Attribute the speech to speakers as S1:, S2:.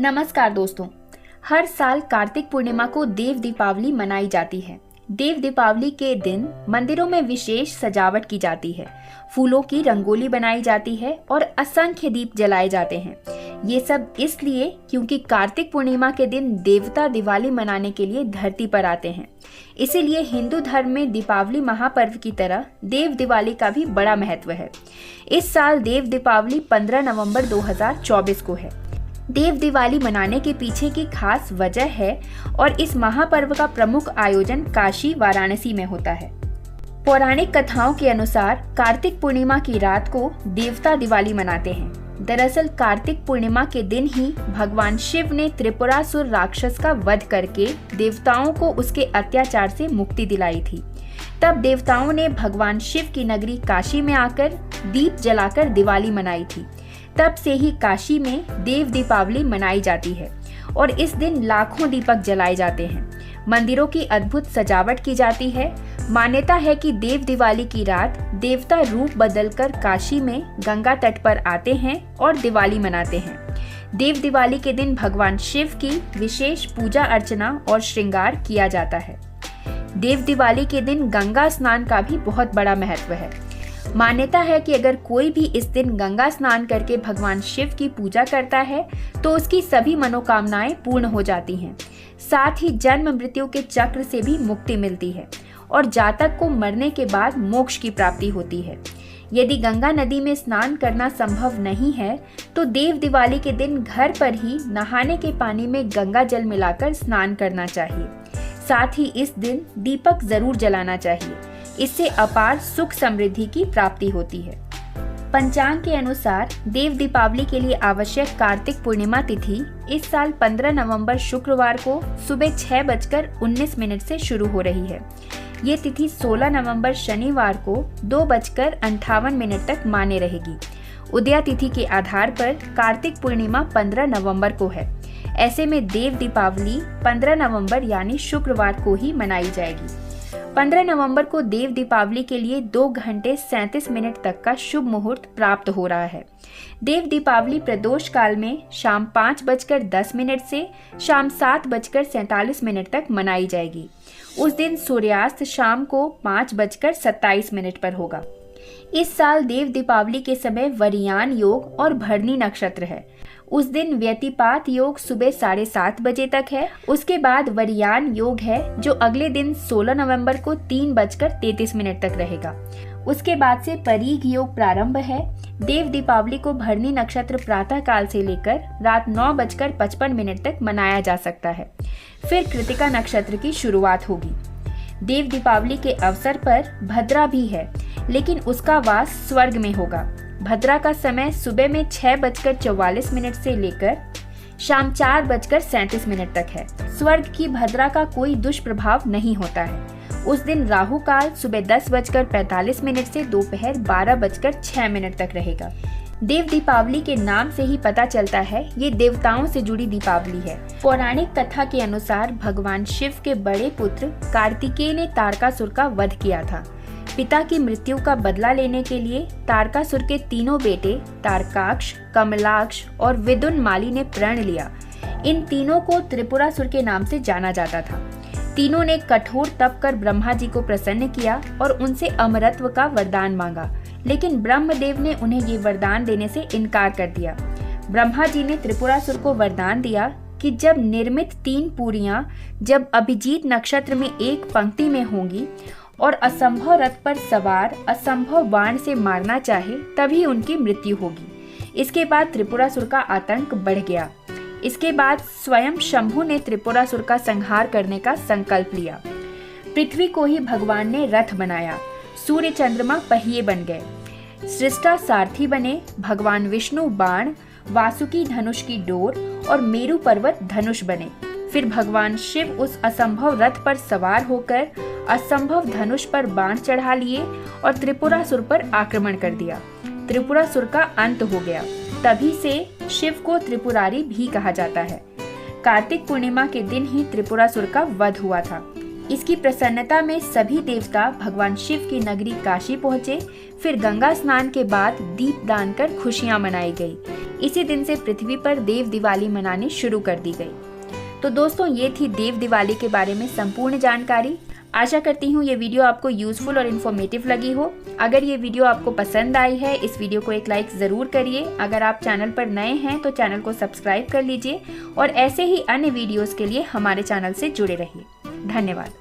S1: नमस्कार दोस्तों। हर साल कार्तिक पूर्णिमा को देव दीपावली मनाई जाती है। देव दीपावली के दिन मंदिरों में विशेष सजावट की जाती है, फूलों की रंगोली बनाई जाती है और असंख्य दीप जलाए जाते हैं। ये सब इसलिए क्योंकि कार्तिक पूर्णिमा के दिन देवता दिवाली मनाने के लिए धरती पर आते हैं। इसीलिए हिंदू धर्म में दीपावली महापर्व की तरह देव दिवाली का भी बड़ा महत्व है। इस साल देव दीपावली 15 नवंबर 2024 को है। देव दिवाली मनाने के पीछे की खास वजह है और इस महापर्व का प्रमुख आयोजन काशी वाराणसी में होता है। पौराणिक कथाओं के अनुसार कार्तिक पूर्णिमा की रात को देवता दिवाली मनाते हैं। दरअसल कार्तिक पूर्णिमा के दिन ही भगवान शिव ने त्रिपुरासुर राक्षस का वध करके देवताओं को उसके अत्याचार से मुक्ति दिलाई थी। तब देवताओं ने भगवान शिव की नगरी काशी में आकर दीप जलाकर दिवाली मनाई थी। तब से ही काशी में देव दीपावली मनाई जाती है और इस दिन लाखों दीपक जलाए जाते हैं। मंदिरों की अद्भुत सजावट की जाती है। मान्यता है कि देव दिवाली की रात देवता रूप बदलकर काशी में गंगा तट पर आते हैं और दिवाली मनाते हैं। देव दिवाली के दिन भगवान शिव की विशेष पूजा अर्चना और श्रृंगार किया जाता है। देव दिवाली के दिन गंगा स्नान का भी बहुत बड़ा महत्व है। मान्यता है कि अगर कोई भी इस दिन गंगा स्नान करके भगवान शिव की पूजा करता है तो उसकी सभी मनोकामनाएं पूर्ण हो जाती हैं। साथ ही जन्म मृत्यु के चक्र से भी मुक्ति मिलती है और जातक को मरने के बाद मोक्ष की प्राप्ति होती है। यदि गंगा नदी में स्नान करना संभव नहीं है तो देव दिवाली के दिन घर पर ही नहाने के पानी में गंगा जल मिलाकर स्नान करना चाहिए। साथ ही इस दिन दीपक जरूर जलाना चाहिए। इससे अपार सुख समृद्धि की प्राप्ति होती है। पंचांग के अनुसार देव दीपावली के लिए आवश्यक कार्तिक पूर्णिमा तिथि इस साल 15 नवंबर शुक्रवार को सुबह 6:19 से शुरू हो रही है। ये तिथि 16 नवंबर शनिवार को 2:58 तक मान्य रहेगी। उदया तिथि के आधार पर कार्तिक पूर्णिमा 15 नवंबर को है। ऐसे में देव दीपावली 15 नवंबर यानी शुक्रवार को ही मनाई जाएगी। 15 नवंबर को देव दीपावली के लिए 2 घंटे 37 मिनट तक का शुभ मुहूर्त प्राप्त हो रहा है। देव दीपावली प्रदोष काल में शाम 5:10 से शाम 7:47 तक मनाई जाएगी। उस दिन सूर्यास्त शाम को 5:27 पर होगा। इस साल देव दीपावली के समय वरियान योग और भरनी नक्षत्र है। उस दिन व्यतिपात योग सुबह 7:30 बजे तक है। उसके बाद वरियान योग है जो अगले दिन 16 नवंबर को 3:33 तक रहेगा। उसके बाद से परीघ योग प्रारंभ है। देव दीपावली को भरनी नक्षत्र प्रातः काल से लेकर रात 9:55 तक मनाया जा सकता है। फिर कृतिका नक्षत्र की शुरुआत होगी। देव दीपावली के अवसर पर भद्रा भी है, लेकिन उसका वास स्वर्ग में होगा। भद्रा का समय सुबह में 6:44 से लेकर शाम 4:37 तक है। स्वर्ग की भद्रा का कोई दुष्प्रभाव नहीं होता है। उस दिन राहु काल सुबह 10:45 से दोपहर 12:06 तक रहेगा। देव दीपावली के नाम से ही पता चलता है ये देवताओं से जुड़ी दीपावली है। पौराणिक कथा के अनुसार भगवान शिव के बड़े पुत्र कार्तिकेय ने तारकासुर का वध किया था। पिता की मृत्यु का बदला लेने के लिए तारकासुर के तीनों बेटे तारकाक्ष, कमलाक्ष और विदुन्माली ने प्रण लिया। इन तीनों को त्रिपुरासुर के नाम से जाना जाता था। तीनों ने कठोर तप कर ब्रह्मा जी को प्रसन्न किया और उनसे अमरत्व का वरदान मांगा, लेकिन ब्रह्मदेव ने उन्हें ये वरदान देने से इनकार कर दिया। ब्रह्मा जी ने त्रिपुरासुर को वरदान दिया कि जब निर्मित 3 पूरियां जब अभिजीत नक्षत्र में एक पंक्ति में होंगी और असंभव रथ पर सवार असंभव बाण से मारना चाहे तभी उनकी मृत्यु होगी। इसके बाद त्रिपुरासुर का आतंक बढ़ गया। इसके बाद स्वयं शंभु ने त्रिपुरासुर का संहार करने का संकल्प लिया। पृथ्वी को ही भगवान ने रथ बनाया। सूर्य चंद्रमा पहिए बन गए। सृष्टा सारथी बने। भगवान विष्णु बाण, वासुकी धनुष की डोर और मेरु पर्वत धनुष बने। फिर भगवान शिव उस असंभव रथ पर सवार होकर असंभव धनुष पर बाण चढ़ा लिए और त्रिपुरासुर पर आक्रमण कर दिया। त्रिपुरासुर का अंत हो गया। तभी से शिव को त्रिपुरारी भी कहा जाता है। कार्तिक पूर्णिमा के दिन ही त्रिपुरासुर का वध हुआ था। इसकी प्रसन्नता में सभी देवता भगवान शिव की नगरी काशी पहुंचे। फिर गंगा स्नान के बाद दीपदान कर खुशियां मनाई गई। इसी दिन से पृथ्वी पर देव दिवाली मनानी शुरू कर दी गई। तो दोस्तों, ये थी देव दिवाली के बारे में संपूर्ण जानकारी। आशा करती हूँ ये वीडियो आपको यूजफुल और इन्फॉर्मेटिव लगी हो। अगर ये वीडियो आपको पसंद आई है, इस वीडियो को एक लाइक ज़रूर करिए। अगर आप चैनल पर नए हैं तो चैनल को सब्सक्राइब कर लीजिए और ऐसे ही अन्य वीडियोस के लिए हमारे चैनल से जुड़े रहिए। धन्यवाद।